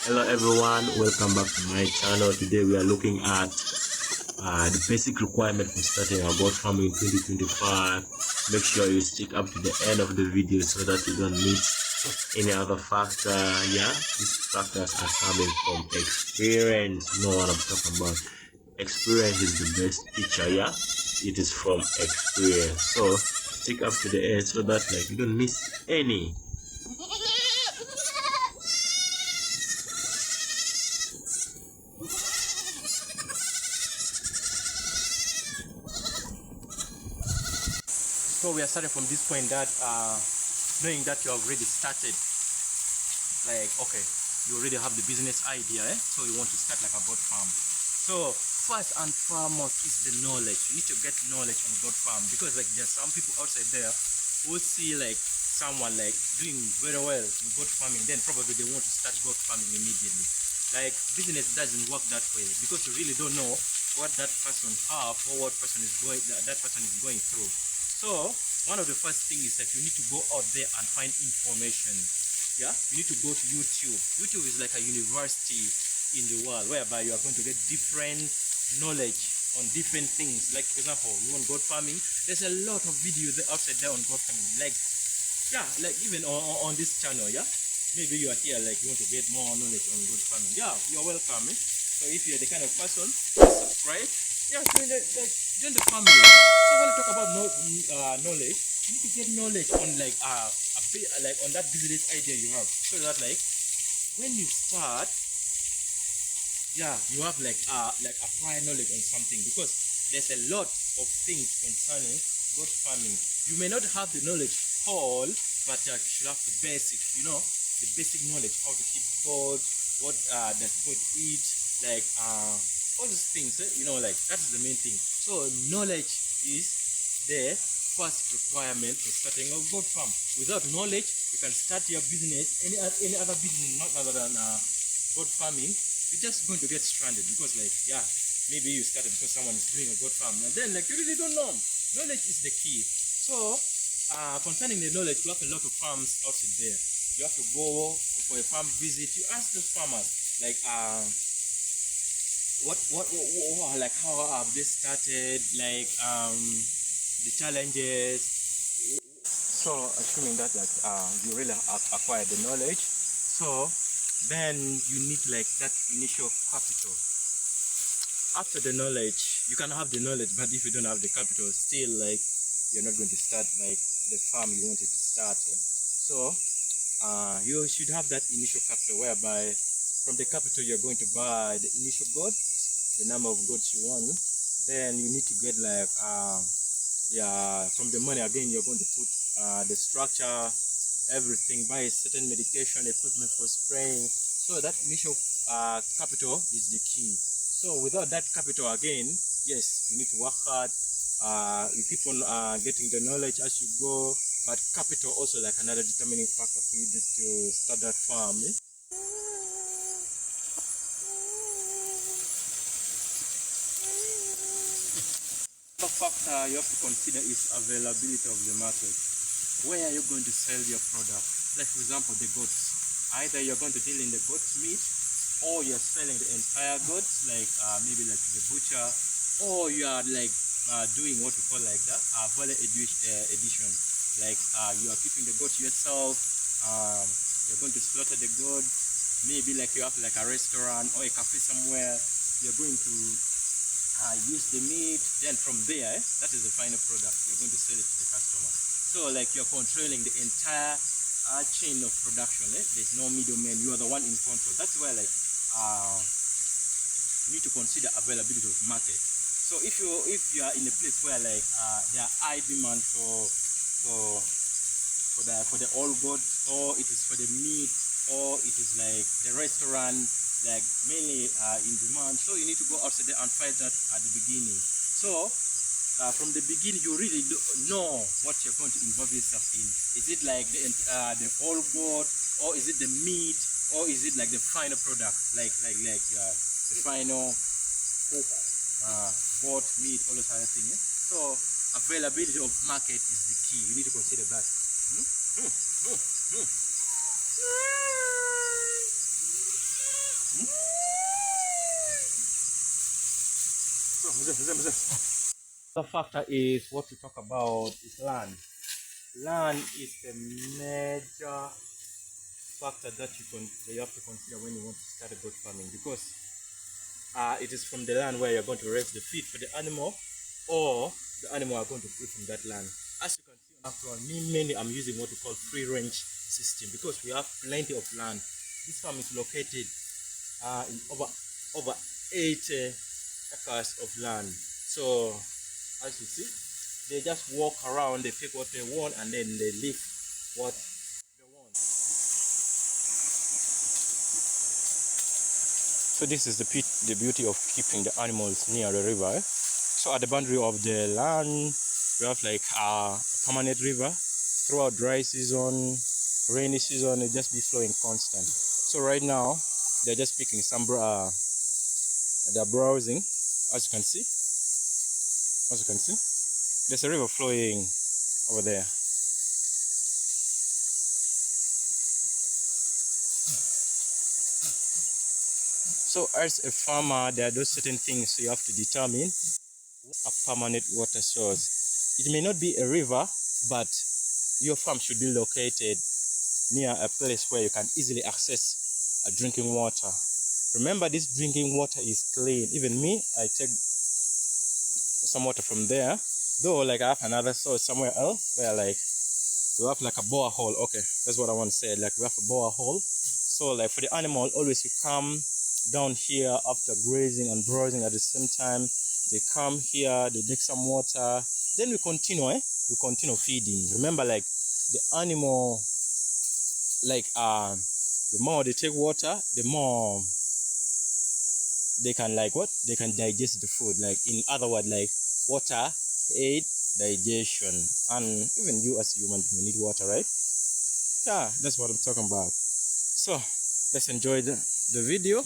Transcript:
Hello everyone, welcome back to my channel. Today we are looking at the basic requirement for starting a goat farm in 2025. Make sure you stick up to the end of the video so that you don't miss any other factor. Yeah, these factors are coming from experience. You know what I'm talking about. Experience is the best teacher. Yeah, it is from experience. So stick up to the end so that you don't miss any. So we are starting from this point that knowing that you have already started, okay, you already have the business idea, so you want to start like a goat farm. So first and foremost is the knowledge. You need to get knowledge on goat farm, because there's some people outside there who see someone doing very well in goat farming, then probably they want to start goat farming immediately. Business doesn't work that way, because you really don't know what that person have or what person is that person is going through. So one of the first things is that you need to go out there and find information. Yeah, you need to go to YouTube. YouTube is like a university in the world, whereby you are going to get different knowledge on different things. Like for example, you want goat farming, there's a lot of videos outside there on goat farming. Even on this channel, yeah. Maybe you are here you want to get more knowledge on goat farming. Yeah, you're welcome. So if you're the kind of person, subscribe. Yeah, join the family. So when you talk about knowledge, you need to get knowledge on on that business idea you have, so that when you start, yeah, you have a prior knowledge on something, because there's a lot of things concerning goat farming. You may not have the knowledge all, but you should have the basic, the basic knowledge, how to keep goats, what does goat eat, all these things, that is the main thing. So knowledge is the first requirement for starting a goat farm. Without knowledge, you can start your business, any other business, not other than goat farming. You're just going to get stranded, because maybe you started because someone is doing a goat farm, and then you really don't know. Knowledge is the key. So concerning the knowledge, you have a lot of farms out there. You have to go for a farm visit. You ask the farmers how have they started, the challenges. So assuming that you really acquired the knowledge, so then you need that initial capital. After the knowledge, you can have the knowledge, but if you don't have the capital, still you're not going to start the farm you wanted to start. So you should have that initial capital, whereby from the capital you're going to buy the initial goats, the number of goats you want. Then you need to get from the money again, you're going to put the structure, everything, buy a certain medication, equipment for spraying. So that initial capital is the key. So without that capital, again, yes, you need to work hard. You keep on getting the knowledge as you go, but capital also another determining factor for you to start that farm. The factor you have to consider is availability of the market. Where are you going to sell your product? Like for example, the goats. Either you're going to deal in the goat's meat, or you're selling the entire goats, maybe the butcher, or you are doing what we call value addition. You are keeping the goats yourself. You're going to slaughter the goats. Maybe you have a restaurant or a cafe somewhere. You're going to use the meat. Then from there, that is the final product. You're going to sell it to the customer. So you're controlling the entire chain of production. There's no middleman. You are the one in control. That's why you need to consider availability of market. So if you are in a place where there are high demand for the old goods, or it is for the meat, or it is the restaurant, mainly in demand, so you need to go outside there and find that at the beginning. So from the beginning, you really know what you're going to involve yourself in. Is it the whole goat, or is it the meat, or is it the final product, the final cook, goat meat, all those other things. So availability of market is the key. You need to consider that. The factor is what we talk about is land. Land is the major factor that you have to consider when you want to start a goat farming, because it is from the land where you're going to raise the feed for the animal, or the animal are going to feed from that land. As you can see on after all, mainly I'm using what we call free range system because we have plenty of land. This farm is located in over 80 acres of land. So as you see, they just walk around, they pick what they want, and then they leave what they want. So this is the beauty of keeping the animals near the river. So at the boundary of the land, we have like a permanent river. Throughout dry season, rainy season, it just be flowing constant. So right now, they're just picking some, they're browsing, as you can see. As you can see, there's a river flowing over there. So as a farmer, there are those certain things you have to determine a permanent water source. It may not be a river, but your farm should be located near a place where you can easily access a drinking water. Remember, this drinking water is clean. Even me, I take some water from there, though like I have another source somewhere else where like we have like a borehole. Okay, that's what I want to say. Like we have a borehole. So like for the animal, always you come down here after grazing and browsing at the same time. They come here, they take some water, then we continue. We continue feeding. Remember, like the animal, like the more they take water, the more they can like what? They can digest the food. Like in other words, like water aid digestion, and even you as a human being need water, right? Yeah, that's what I'm talking about. So let's enjoy the video.